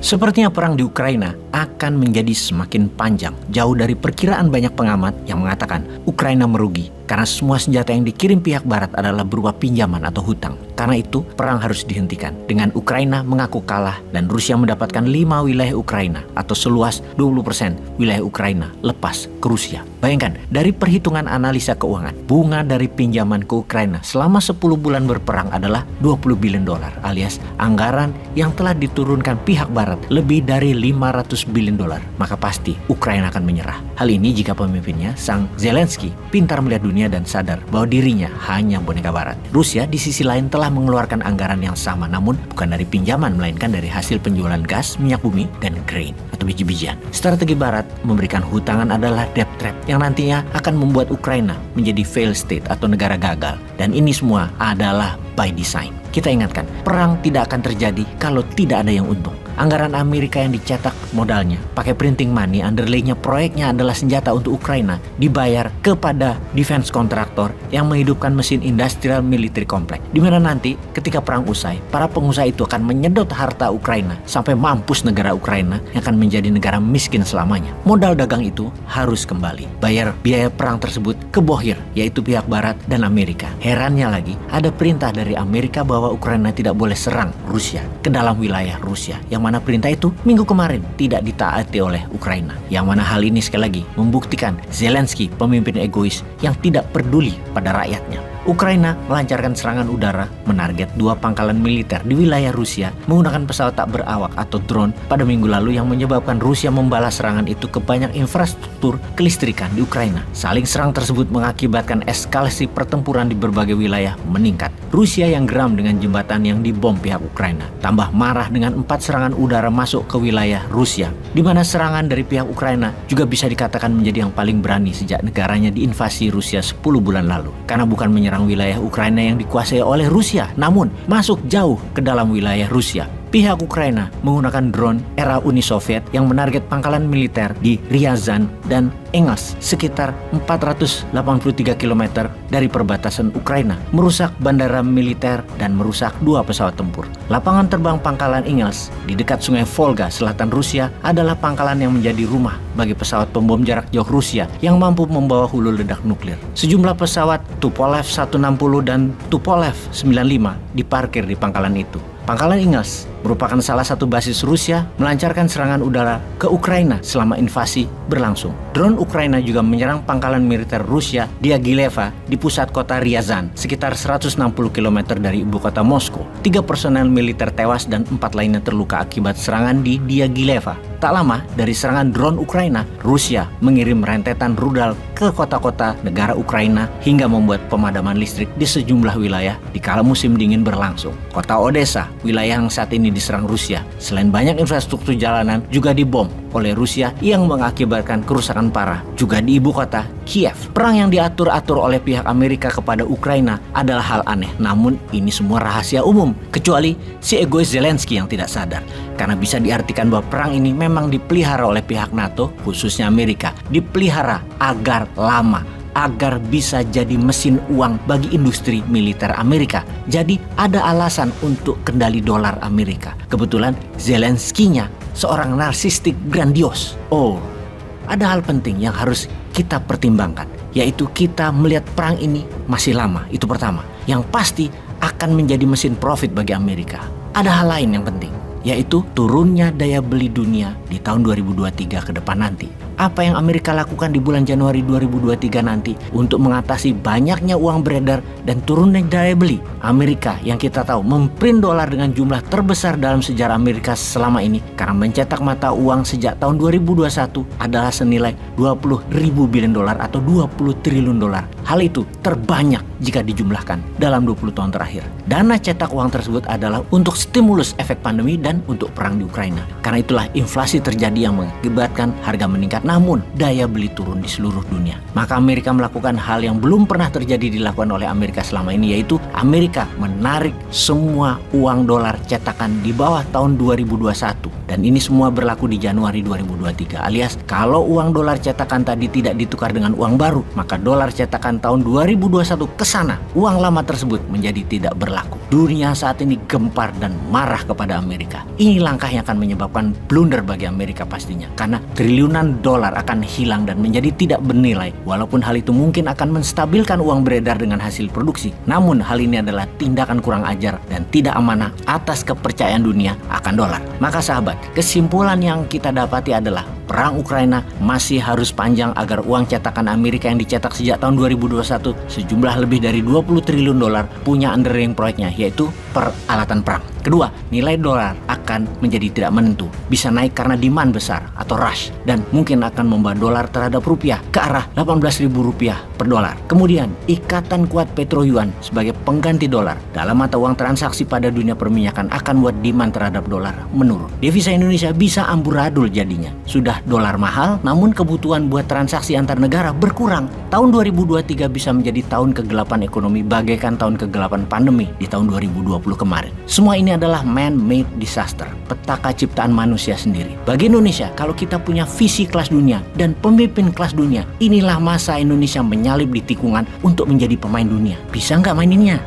Sepertinya perang di Ukraina akan menjadi semakin panjang, jauh dari perkiraan banyak pengamat yang mengatakan Ukraina merugi karena semua senjata yang dikirim pihak barat adalah berupa pinjaman atau hutang. Karena itu, perang harus dihentikan dengan Ukraina mengaku kalah dan Rusia mendapatkan 5 wilayah Ukraina atau seluas 20% wilayah Ukraina lepas ke Rusia. Bayangkan, dari perhitungan analisa keuangan, bunga dari pinjaman ke Ukraina selama 10 bulan berperang adalah $20 billion alias anggaran yang telah diturunkan pihak barat lebih dari $500 billion. Maka pasti Ukraina akan menyerah. Hal ini jika pemimpinnya, Sang Zelensky, pintar melihat dunia dan sadar bahwa dirinya hanya boneka barat. Rusia di sisi lain telah mengeluarkan anggaran yang sama, namun bukan dari pinjaman melainkan dari hasil penjualan gas, minyak bumi, dan grain atau biji-bijian. Strategi barat memberikan hutangan adalah debt trap yang nantinya akan membuat Ukraina menjadi failed state atau negara gagal. Dan ini semua adalah by design. Kita ingatkan, perang tidak akan terjadi kalau tidak ada yang untung. Anggaran Amerika yang dicetak modalnya pakai printing money, underlay-nya proyeknya adalah senjata untuk Ukraina, dibayar kepada defense kontraktor yang menghidupkan mesin industrial military complex, di mana nanti ketika perang usai, para pengusaha itu akan menyedot harta Ukraina sampai mampus negara Ukraina yang akan menjadi negara miskin selamanya. Modal dagang itu harus kembali bayar biaya perang tersebut ke bohir, yaitu pihak barat dan Amerika. Herannya lagi, ada perintah dari Amerika bahwa Ukraina tidak boleh serang Rusia ke dalam wilayah Rusia, yang mana perintah itu minggu kemarin tidak ditaati oleh Ukraina. Yang mana hal ini sekali lagi membuktikan Zelensky pemimpin egois yang tidak peduli pada rakyatnya. Ukraina melancarkan serangan udara menarget 2 pangkalan militer di wilayah Rusia menggunakan pesawat tak berawak atau drone pada minggu lalu yang menyebabkan Rusia membalas serangan itu ke banyak infrastruktur kelistrikan di Ukraina. Saling serang tersebut mengakibatkan eskalasi pertempuran di berbagai wilayah meningkat. Rusia yang geram dengan jembatan yang dibom pihak Ukraina tambah marah dengan 4 serangan udara masuk ke wilayah Rusia, di mana serangan dari pihak Ukraina juga bisa dikatakan menjadi yang paling berani sejak negaranya diinvasi Rusia 10 bulan lalu. Karena bukan menyerang wilayah Ukraina yang dikuasai oleh Rusia, namun masuk jauh ke dalam wilayah Rusia. Pihak Ukraina menggunakan drone era Uni Soviet yang menarget pangkalan militer di Ryazan dan Engels sekitar 483 km dari perbatasan Ukraina, merusak bandara militer dan merusak 2 pesawat tempur. Lapangan terbang pangkalan Engels di dekat sungai Volga selatan Rusia adalah pangkalan yang menjadi rumah bagi pesawat pembom jarak jauh Rusia yang mampu membawa hulu ledak nuklir. Sejumlah pesawat Tupolev 160 dan Tupolev 95 diparkir di pangkalan itu. Pangkalan Engels merupakan salah satu basis Rusia melancarkan serangan udara ke Ukraina selama invasi berlangsung. Drone Ukraina juga menyerang pangkalan militer Rusia Diagileva di pusat kota Ryazan, sekitar 160 km dari ibu kota Moskow. 3 personel militer tewas dan 4 lainnya terluka akibat serangan di Diagileva. Tak lama dari serangan drone Ukraina, Rusia mengirim rentetan rudal ke kota-kota negara Ukraina hingga membuat pemadaman listrik di sejumlah wilayah di kala musim dingin berlangsung. Kota Odessa, wilayah yang saat ini diserang Rusia, selain banyak infrastruktur jalanan juga dibom oleh Rusia yang mengakibatkan kerusakan parah juga di ibu kota Kiev. Perang yang diatur-atur oleh pihak Amerika kepada Ukraina adalah hal aneh, namun ini semua rahasia umum kecuali si egois Zelensky yang tidak sadar. Karena bisa diartikan bahwa perang ini memang dipelihara oleh pihak NATO, khususnya Amerika, dipelihara agar lama, agar bisa jadi mesin uang bagi industri militer Amerika. Jadi ada alasan untuk kendali dolar Amerika. Kebetulan Zelensky-nya seorang narsistik grandios. Oh, ada hal penting yang harus kita pertimbangkan, yaitu kita melihat perang ini masih lama, itu pertama. Yang pasti akan menjadi mesin profit bagi Amerika. Ada hal lain yang penting, yaitu turunnya daya beli dunia di tahun 2023 ke depan nanti. Apa yang Amerika lakukan di bulan Januari 2023 nanti untuk mengatasi banyaknya uang beredar dan turunnya daya beli. Amerika yang kita tahu memprint dolar dengan jumlah terbesar dalam sejarah Amerika selama ini karena mencetak mata uang sejak tahun 2021 adalah senilai 20.000 billion dolar atau 20 triliun dolar. Hal itu terbanyak jika dijumlahkan dalam 20 tahun terakhir. Dana cetak uang tersebut adalah untuk stimulus efek pandemi dan untuk perang di Ukraina. Karena itulah inflasi terjadi yang mengakibatkan harga meningkat. namun daya beli turun di seluruh dunia. Maka Amerika melakukan hal yang belum pernah terjadi dilakukan oleh Amerika selama ini, yaitu Amerika menarik semua uang dolar cetakan di bawah tahun 2021. Dan ini semua berlaku di Januari 2023, alias kalau uang dolar cetakan tadi tidak ditukar dengan uang baru, maka dolar cetakan tahun 2021 ke sana, uang lama tersebut menjadi tidak berlaku. Dunia saat ini gempar dan marah kepada Amerika. Ini langkah yang akan menyebabkan blunder bagi Amerika pastinya, karena triliunan dolar akan hilang dan menjadi tidak bernilai. Walaupun hal itu mungkin akan menstabilkan uang beredar dengan hasil produksi, namun hal ini adalah tindakan kurang ajar dan tidak amanah atas kepercayaan dunia akan dolar. Maka sahabat, kesimpulan yang kita dapati adalah perang Ukraina masih harus panjang agar uang cetakan Amerika yang dicetak sejak tahun 2021 sejumlah lebih dari 20 triliun dolar punya underlying proyeknya, yaitu peralatan perang. Kedua, nilai dolar akan menjadi tidak menentu, bisa naik karena demand besar atau rush, dan mungkin akan membawa dolar terhadap rupiah ke arah 18.000 rupiah per dolar. Kemudian, ikatan kuat petro yuan sebagai pengganti dolar dalam mata uang transaksi pada dunia perminyakan akan membuat demand terhadap dolar menurun. Devisa Indonesia bisa amburadul jadinya. Sudah dolar mahal, namun kebutuhan buat transaksi antar negara berkurang. Tahun 2023 bisa menjadi tahun kegelapan ekonomi bagaikan tahun kegelapan pandemi di tahun 2020 kemarin. Semua ini adalah man-made disaster, petaka ciptaan manusia sendiri. Bagi Indonesia, kalau kita punya visi kelas dunia dan pemimpin kelas dunia, inilah masa Indonesia menyalip di tikungan untuk menjadi pemain dunia. Bisa nggak maininnya?